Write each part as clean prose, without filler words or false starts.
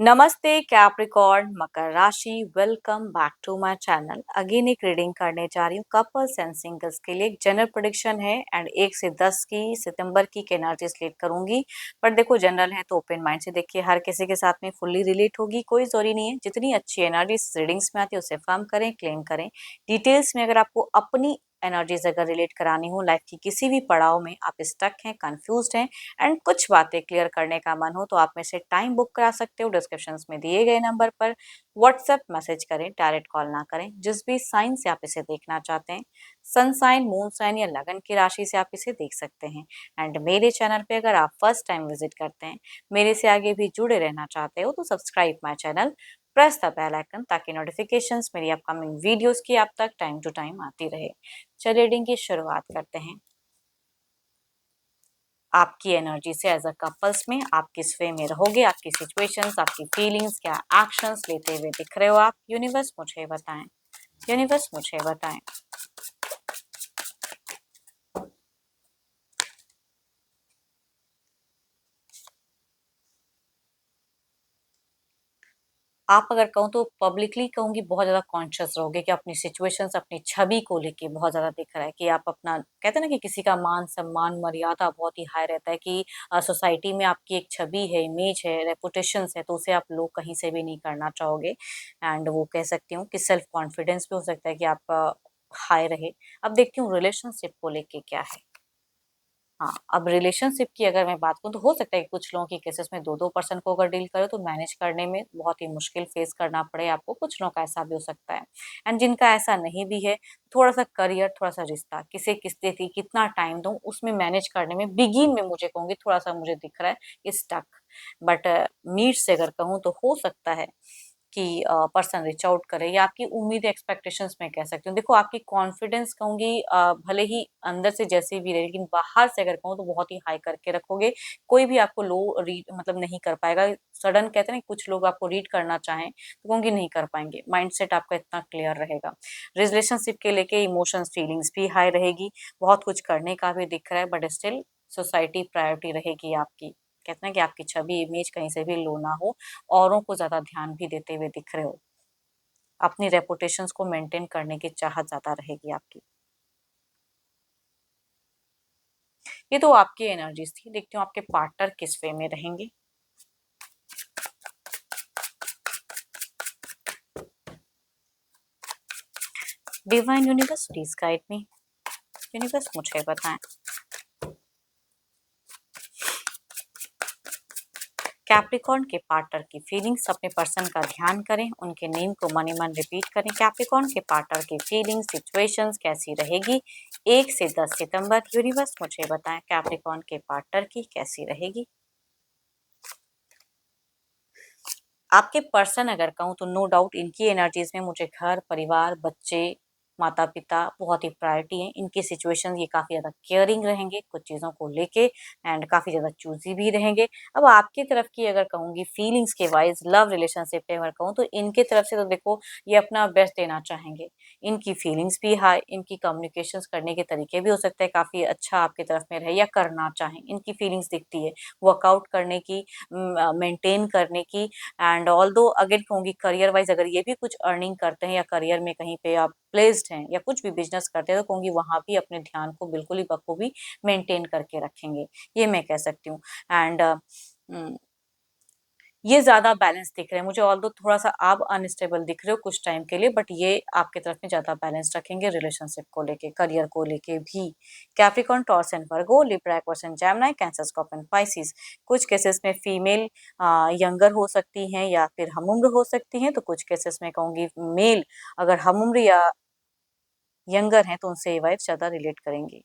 नमस्ते कैप्रिकॉर्न मकर राशि। Welcome back to my channel. Again एक रीडिंग करने जा रही हूँ कपल्स एंड सिंगल्स के लिए। एक जनरल प्रेडिक्शन है एंड 1 से 10 की सितंबर की एनर्जीज लीड करूंगी। पर देखो जनरल है तो ओपन माइंड से देखिए, हर किसी के साथ में फुल्ली रिलेट होगी, कोई जरूरी नहीं है। जितनी अच्छी एनर्जी रीडिंग्स में आती है उसे फर्म करें, क्लेम करें। डिटेल्स में अगर आपको अपनी एनर्जीज अगर रिलेट करानी हो, लाइफ की किसी भी पड़ाव में आप स्टक हैं, कंफ्यूज्ड हैं एंड कुछ बातें क्लियर करने का मन हो, तो आप में से टाइम बुक करा सकते हो। डिस्क्रिप्शन में दिए गए नंबर पर व्हाट्सएप मैसेज करें, डायरेक्ट कॉल ना करें। जिस भी साइन से आप इसे देखना चाहते हैं, सन साइन, मून साइन या लगन की राशि से आप इसे देख सकते हैं। एंड मेरे चैनल पे अगर आप फर्स्ट टाइम विजिट करते हैं, मेरे से आगे भी जुड़े रहना चाहते हो, तो subscribe my channel, press the bell icon, ताकि नोटिफिकेशंस मेरी अपकमिंग वीडियोस की आप तक टाइम टू टाइम आती रहे। चलिए रीडिंग की शुरुआत करते हैं। आपकी एनर्जी से एज अ कपल्स में आप किस वे में रहोगे, आपकी सिचुएशंस, आपकी फीलिंग्स, क्या एक्शंस लेते हुए दिख रहे हो आप। यूनिवर्स मुझे बताएं, यूनिवर्स मुझे बताएं। आप अगर कहूँ तो पब्लिकली कहूंगी, बहुत ज्यादा कॉन्शियस रहोगे कि अपनी सिचुएशंस, अपनी छवि को लेके बहुत ज्यादा दिख रहा है कि आप अपना, कहते हैं ना कि किसी का मान सम्मान मर्यादा बहुत ही हाई रहता है, कि सोसाइटी में आपकी एक छवि है, इमेज है, रेपुटेशन है, तो उसे आप लोग कहीं से भी नहीं करना चाहोगे। एंड वो कह सकती हूँ कि सेल्फ कॉन्फिडेंस भी हो सकता है कि आपका हाई रहे। अब देखती हूँ रिलेशनशिप को लेके क्या है। हाँ, अब रिलेशनशिप की अगर मैं बात करूँ तो हो सकता है कि कुछ लोगों की केसेस में दो दो पर्सन को अगर डील करो तो मैनेज करने में बहुत ही मुश्किल फेस करना पड़े आपको। कुछ लोगों का ऐसा भी हो सकता है। एंड जिनका ऐसा नहीं भी है, थोड़ा सा करियर, थोड़ा सा रिश्ता, किसे किस देती कितना टाइम दूं, उसमें मैनेज करने में बिगिन में मुझे कहूंगी थोड़ा सा मुझे दिख रहा है स्टक। बट नीड से अगर कहूँ तो हो सकता है कि पर्सन रिच आउट करे, या आपकी उम्मीद एक्सपेक्टेशंस में कह सकती हूँ। देखो आपकी कॉन्फिडेंस कहूंगी भले ही अंदर से जैसे भी रहे, लेकिन बाहर से अगर कहूँ तो बहुत ही हाई करके रखोगे। कोई भी आपको लो रीड मतलब नहीं कर पाएगा। सडन कहते हैं ना, कुछ लोग आपको रीड करना चाहें तो कहूंगी नहीं कर पाएंगे। माइंडसेट आपका इतना क्लियर रहेगा। रिलेशनशिप के लेके इमोशंस, फीलिंग्स भी हाई रहेगी। बहुत कुछ करने का भी दिख रहा है, बट स्टिल सोसाइटी प्रायोरिटी रहेगी आपकी। कहते हैं कि आपकी छवि, इमेज कहीं से भी लो ना हो। औरों को ज्यादा ध्यान भी देते हुए दिख रहे हो। अपनी रेपुटेशंस को मेंटेन करने की चाहत ज्यादा रहेगी आपकी। ये तो आपकी एनर्जीज थी। देखती हूँ आपके पार्टनर किस वे में रहेंगे। Divine universe please guide me. Universe मुझे बताएं। कैप्रिकॉर्न के पार्टनर की फीलिंग्स, अपने पर्सन का ध्यान करें, उनके नेम को मन ही मन रिपीट करें। कैप्रिकॉर्न के पार्टनर की फीलिंग्स, सिचुएशंस कैसी रहेगी 1 से 10 सितंबर। यूनिवर्स मुझे बताएं कैप्रिकॉर्न के पार्टनर की कैसी रहेगी। आपके पर्सन अगर कहूँ तो नो डाउट इनकी एनर्जीज में मुझे घर परिवार, बच्चे, माता पिता बहुत ही प्रायोरिटी है। इनकी सिचुएशन ये काफी ज्यादा केयरिंग रहेंगे कुछ चीजों को लेके, एंड काफी ज्यादा चूजी भी रहेंगे। अब आपकी तरफ की अगर कहूंगी फीलिंग्स के वाइज, लव रिलेशनशिप पे अगर कहूँ तो इनके तरफ से तो देखो ये अपना बेस्ट देना चाहेंगे। इनकी फीलिंग्स भी हाई, इनकी कम्युनिकेशंस करने के तरीके भी हो सकते हैं काफी अच्छा आपकी तरफ में रहे या करना चाहें। इनकी फीलिंग्स दिखती है वर्कआउट करने की, मेंटेन करने की। एंड ऑल दो अगेन कहूंगी करियर वाइज अगर ये भी कुछ अर्निंग करते हैं या करियर में कहीं पे आप प्लेस्ड हैं या कुछ भी बिजनेस करते हैं, तो कहूंगी वहां भी अपने ध्यान को बिल्कुल ही बखूबी मेंटेन करके रखेंगे। ये मैं कह सकती हूँ। एंड ये ज्यादा बैलेंस दिख रहे हैं मुझे। ऑल दो थोड़ा सा आप अनस्टेबल दिख रहे हो कुछ टाइम के लिए, बट ये आपके तरफ में ज्यादा बैलेंस रखेंगे रिलेशनशिप को लेके, करियर को लेके भी। Capricorn, Taurus and Virgo, Libra, Aquarius and Gemini, cancer, Scorpio, Pisces. कुछ केसेस में फीमेल यंगर हो सकती हैं या फिर हमउम्र हो सकती हैं, तो कुछ केसेस में कहूंगी मेल अगर हमउम्र या यंगर हैं तो उनसे ये वाइफ ज्यादा रिलेट करेंगी।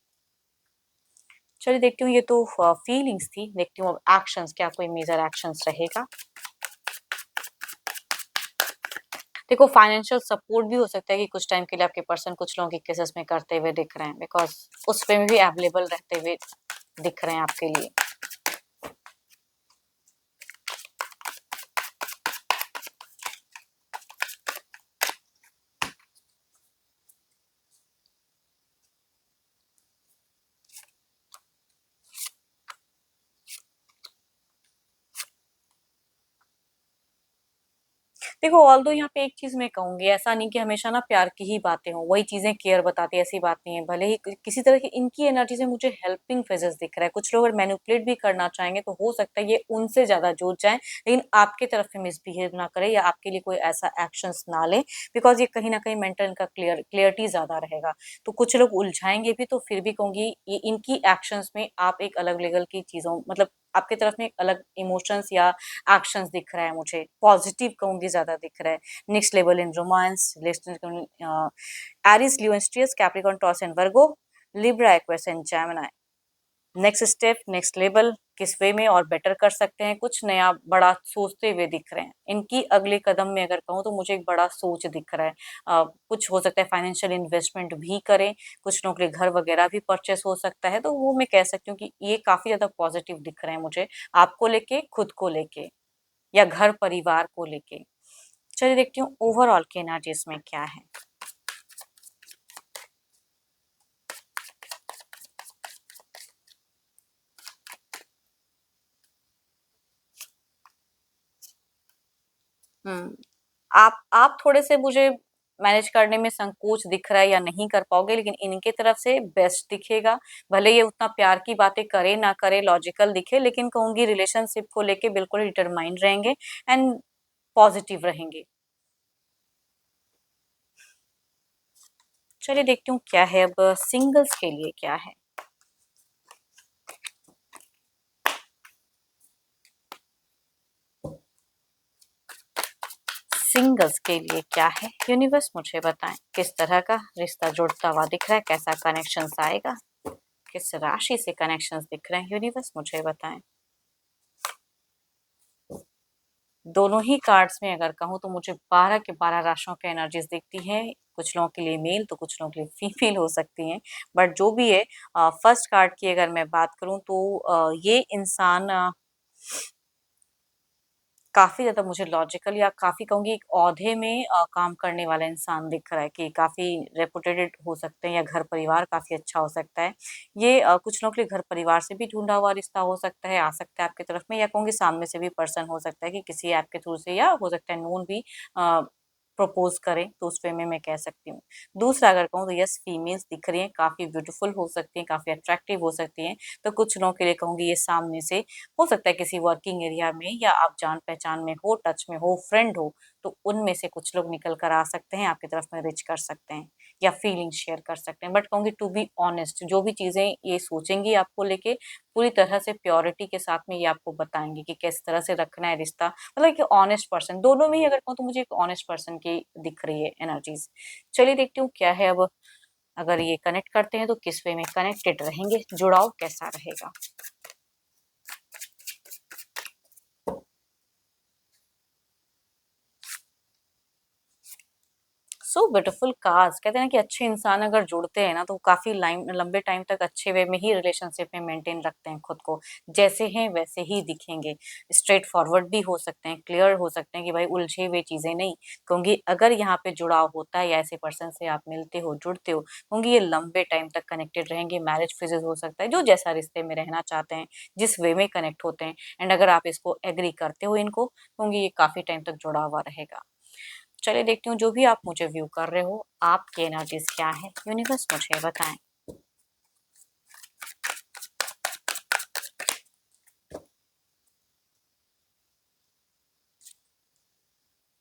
चलिए देखती हूँ, ये तो फीलिंग्स थी। देखती हूँ अब एक्शंस, क्या कोई मेजर एक्शंस रहेगा। देखो फाइनेंशियल सपोर्ट भी हो सकता है कि कुछ टाइम के लिए आपके पर्सन कुछ लोगों के केसेस में करते हुए दिख रहे हैं, बिकॉज उस पे में भी अवेलेबल रहते हुए दिख रहे हैं आपके लिए। देखो ऑल्दो यहाँ पे एक चीज़ मैं कहूँगी, ऐसा नहीं कि हमेशा ना प्यार की ही बातें हों, वही चीज़ें केयर बताती है, ऐसी बात नहीं है। भले ही किसी तरह की इनकी एनर्जी से मुझे हेल्पिंग फेजेस दिख रहा है। कुछ लोग अगर मैनिपुलेट भी करना चाहेंगे तो हो सकता है ये उनसे ज़्यादा जुड़ जाएँ, लेकिन आपकी तरफ से मिसबिहेव ना करें या आपके लिए कोई ऐसा एक्शंस ना लें, बिकॉज़ ये कहीं न कहीं मेंटल इनका क्लियरिटी ज़्यादा रहेगा। तो कुछ लोग उलझाएँगे भी तो फिर भी कहूँगी ये इनकी एक्शंस में आप एक अलग लेवल की चीज़ों मतलब आपकी तरफ में एक अलग इमोशंस या एक्शंस दिख रहा है मुझे, पॉजिटिव कहूँगी ज़्यादा दिख रहा है। Next level in romance, Aries, Leo and स्ट्रियस, Capricorn, Taurus and Virgo, Libra, Aquarius and Gemini. Next step, next level किस वे में और बेटर कर सकते हैं, कुछ नया बड़ा सोचते हुए दिख रहे हैं। इनकी अगले कदम में अगर कहूँ तो मुझे एक बड़ा सोच दिख रहा है। कुछ हो सकता है फाइनेंशियल इन्वेस्टमेंट भी करें, कुछ लोगों के लिए घर वगैरह भी परचेस हो सकता है, तो वो मैं कह सकती हूँ कि ये काफ़ी ज़्यादा पॉजिटिव दिख रहे हैं मुझे, आपको लेके, खुद को लेके या घर परिवार को लेके। चलिए देखती हूँ ओवरऑल की एनर्जीज में क्या है। हुँ। आप थोड़े-से मुझे मैनेज करने में संकोच दिख रहा है या नहीं कर पाओगे, लेकिन इनके तरफ से बेस्ट दिखेगा। भले ये उतना प्यार की बातें करे ना करे, लॉजिकल दिखे, लेकिन कहूँगी रिलेशनशिप को लेके बिल्कुल डिटरमाइंड रहेंगे एंड पॉजिटिव रहेंगे। चलिए देखती हूँ क्या है अब सिंगल्स के लिए क्या है? सिंगल्स के लिए क्या है? यूनिवर्स मुझे बताएँ, किस तरह का रिश्ता जुड़ता हुआ दिख रहा है? कैसा कनेक्शंस आएगा? किस राशि से कनेक्शंस दिख रहे हैं? यूनिवर्स मुझे बताएँ। दोनों ही कार्ड्स में अगर कहूँ तो मुझे 12 के 12 राशियों की एनर्जीज़ दिखती हैं। कुछ लोगों के लिए मेल तो कुछ लोगों के लिए फीमेल हो सकती हैं। बट जो भी है फर्स्ट कार्ड की अगर मैं बात करूँ तो ये इंसान काफ़ी ज़्यादा मुझे लॉजिकल या काफ़ी कहूँगी एक ओहदे में काम करने वाला इंसान दिख रहा है कि काफ़ी रेपुटेटेड हो सकते हैं या घर परिवार काफ़ी अच्छा हो सकता है। ये कुछ लोगों के लिए घर परिवार से भी ढूँढा हुआ रिश्ता हो सकता है, आ सकता है आपकी तरफ में या कहूँगी सामने से भी पर्सन हो सकता है कि किसी ऐप के थ्रू से या हो सकता है नोन भी अ, प्रपोज़ करें, तो उस वे में मैं कह सकती हूँ। दूसरा अगर कहूँ तो यस फीमेल्स दिख रही हैं, काफ़ी ब्यूटीफुल हो सकती हैं, काफ़ी अट्रैक्टिव हो सकती हैं। तो कुछ लोगों के लिए कहूँगी ये सामने से हो सकता है किसी वर्किंग एरिया में या आप जान-पहचान में हो, टच में हो, फ्रेंड हो, तो उनमें से कुछ लोग निकल कर आ सकते हैं, आपकी तरफ में रीच कर सकते हैं या फीलिंग शेयर कर सकते हैं। बट कहूँगी टू बी ऑनेस्ट जो भी चीज़ें ये सोचेंगी आपको लेके पूरी तरह से प्योरिटी के साथ में ये आपको बताएँगी कि किस तरह से रखना है रिश्ता। मतलब एक ऑनेस्ट पर्सन दोनों में ही अगर कहूँ तो मुझे एक ऑनेस्ट पर्सन की दिख रही है एनर्जीज़। चलिए देखती हूँ क्या है अब अगर ये कनेक्ट करते हैं तो किस वे में कनेक्टेड रहेंगे, जुड़ाव कैसा रहेगा? सो ब्यूटीफुल कार्स कहते हैं ना कि अच्छे इंसान अगर जुड़ते हैं ना तो काफी लाइन लंबे टाइम तक अच्छे वे में ही रिलेशनशिप में मेंटेन रखते हैं खुद को जैसे हैं वैसे ही दिखेंगे स्ट्रेट फॉरवर्ड भी हो सकते हैं क्लियर हो सकते हैं कि भाई उलझे हुए चीजें नहीं क्योंकि अगर यहाँ पे जुड़ाव होता है या ऐसे पर्सन से आप मिलते हो जुड़ते हो क्योंकि ये लंबे टाइम तक कनेक्टेड रहेंगे मैरिज फेजेस हो सकता है जो जैसा रिश्ते में रहना चाहते हैं जिस वे में कनेक्ट होते हैं एंड अगर आप इसको एग्री करते हो इनको क्योंकि ये काफी टाइम तक जुड़ा हुआ रहेगा चलिए देखती हूँ जो भी आप मुझे व्यू कर रहे हो, आपकी एनर्जीज़ क्या है? यूनिवर्स मुझे बताएँ।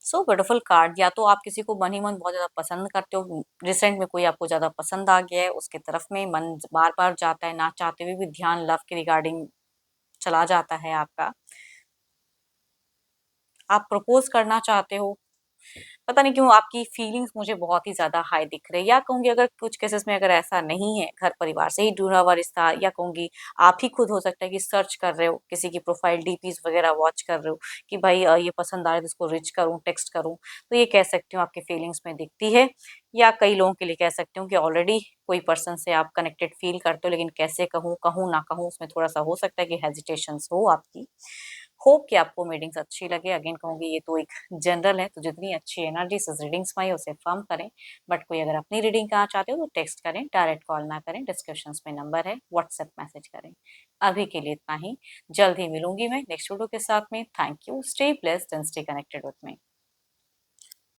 सो ब्यूटीफुल कार्ड या तो आप किसी को मन ही मन बहुत ज़्यादा पसंद करते हो, रिसेंट में कोई आपको ज़्यादा पसंद आ गया है, उसकी तरफ में मन बार-बार जाता है, ना चाहते हुए भी ध्यान लव के रिगार्डिंग चला जाता है आपका। आप प्रपोज़ करना चाहते हो पता नहीं क्यों आपकी फीलिंग्स मुझे बहुत ही ज़्यादा हाई दिख रही है या कहूँगी अगर कुछ केसेस में अगर ऐसा नहीं है, घर परिवार से ही जुड़ा हुआ रिश्ता या कहूँगी आप ही खुद हो सकता है कि सर्च कर रहे हो, किसी की प्रोफाइल डीपीज़ वगैरह वॉच कर रहे हो कि भाई ये पसंद आ रहा है तो इसको रीच करूँ, टेक्स्ट करूँ। तो ये कह सकती हूँ आपकी फीलिंग्स में दिखती है या कई लोगों के लिए कह सकती हूँ कि ऑलरेडी कोई पर्सन से आप कनेक्टेड फील करते हो लेकिन कैसे कहूँ, कहूँ ना कहूँ उसमें थोड़ा-सा हो सकता है कि हेजिटेशंस हो आपकी। होप कि आपको रीडिंग्स अच्छी लगे। अगेन कहूँगी ये तो एक जनरल है, तो जितनी अच्छी एनर्जी से रीडिंग्स में आई उसे फ़र्म करें। बट कोई अगर अपनी रीडिंग कराना चाहते हो तो टेक्स्ट करें, डायरेक्ट कॉल ना करें, डिस्क्रिप्शंस में नंबर है, व्हाट्सएप मैसेज करें। अभी के लिए इतना ही, जल्द ही मिलूँगी मैं नेक्स्ट वीडियो के साथ में। Thank you, stay blessed and stay connected with me.